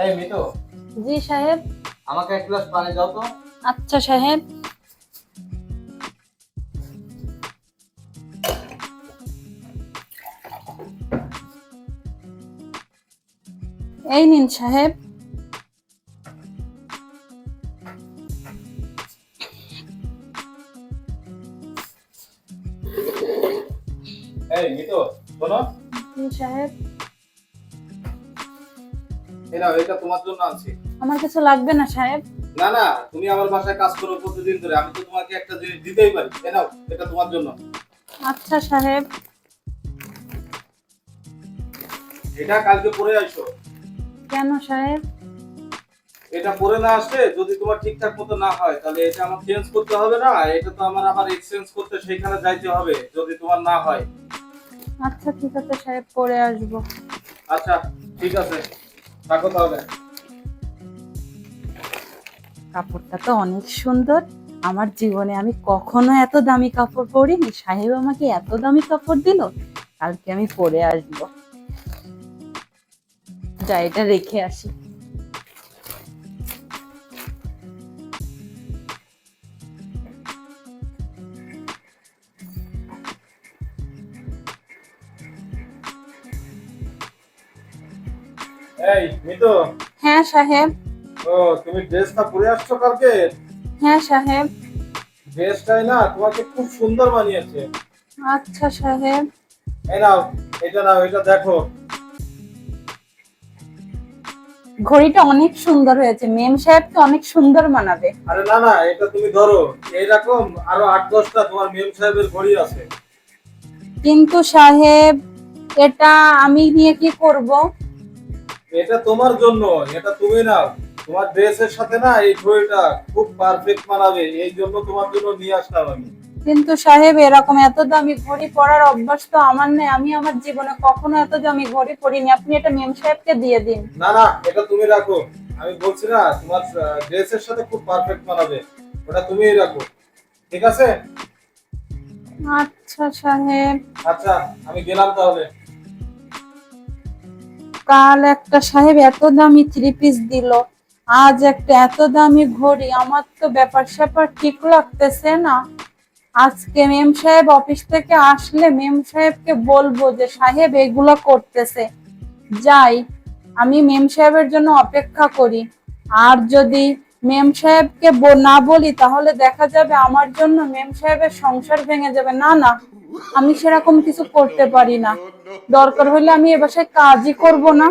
এই মিতু, জি সাহেব। আমাকে এক গ্লাস পানি দাও তো। আচ্ছা সাহেব। এই নিন সাহেব। এই মিতু, শোনো। জি সাহেব। এই নাও, এটা তোমার জন্য আনছি। আমার কিছু লাগবে না সাহেব। না না, তুমি আমার বাসায় কাজ করো প্রতিদিন ধরে, আমি তো তোমাকে একটা জিনিস দিতেই পারি। এই নাও, এটা তোমার জন্য। আচ্ছা সাহেব। এটা কালকে পরে আইসো। কেন সাহেব? এটা পরে না আসলে যদি তোমার ঠিকঠাক মতো না হয় তাহলে এটা আমার চেঞ্জ করতে হবে না, এটা তো আমার আবার এক্সচেঞ্জ করতে সেখানে যাইতে হবে যদি তোমার না হয়। আচ্ছা ঠিক আছে সাহেব, পরে আসবো। আচ্ছা ঠিক আছে, থাকো তাহলে। কাপড়টা তো অনেক সুন্দর। আমার জীবনে আমি কখনো এত দামি কাপড় পরিনি, সাহেব আমাকে এত দামি কাপড় দিল। কালকে আমি পরে আসবো। যা, এটা রেখে আসি। এই মিতু। হ্যাঁ সাহেব। ও, তুমি ড্রেসটা পরে আসছো কালকে? হ্যাঁ সাহেব। ড্রেসটাই না তোমাকে খুব সুন্দর মানিয়েছে। আচ্ছা সাহেব। এই নাও, এটা নাও, এটা দেখো। ঘড়িটা অনেক সুন্দর হয়েছে, মেম সাহেবকে অনেক সুন্দর মানাবে। আরে না না, এটা তুমি ধরো। এইরকম আরো 8-10টা তোমার মেম সাহেবের ঘড়ি আছে। কিন্তু সাহেব, এটা আমি নিয়ে কি করব? এটা তোমার জন্য, এটা তুমি নাও। তোমার ড্রেসের সাথে না এই ঘড়িটা খুব পারফেক্ট মানাবে, এই জন্য তোমার জন্য নিয়ে আসলাম আমি। কিন্তু সাহেব, এরকম এত দামি ঘড়ি পরার অভ্যাস তো আমার নেই। আমি আমার জীবনে কখনো এত দামি ঘড়ি পরিনি। আপনি এটা মেম সাহেবকে দিয়ে দিন। না না, এটা তুমি রাখো। আমি বলছি না তোমার ড্রেসের সাথে খুব পারফেক্ট মানাবে, ওটা তুমিই রাখো। ঠিক আছে? আচ্ছা সাহেব। আচ্ছা, আমি গেলাম তাহলে। কাল একটা সাহেব এত দামি থ্রি পিস দিল, আজ একটা এত দামি ঘড়ি। আমার তো ব্যাপার স্যাপার ঠিক লাগতেছে না। আজকে মেম সাহেব অফিস থেকে আসলে মেম সাহেবকে বলবো যে সাহেব এগুলা করতেছে। যাই, আমি মেম সাহেবের জন্য অপেক্ষা করি। আর যদি মেম সাহেবকে না বলি তাহলে দেখা যাবে আমার জন্য মেম সাহেবের সংসার ভেঙে যাবে। না না, আমি সেরকম কিছু করতে পারি না। দরকার হলে আমি এ বাসায় কাজই করব না।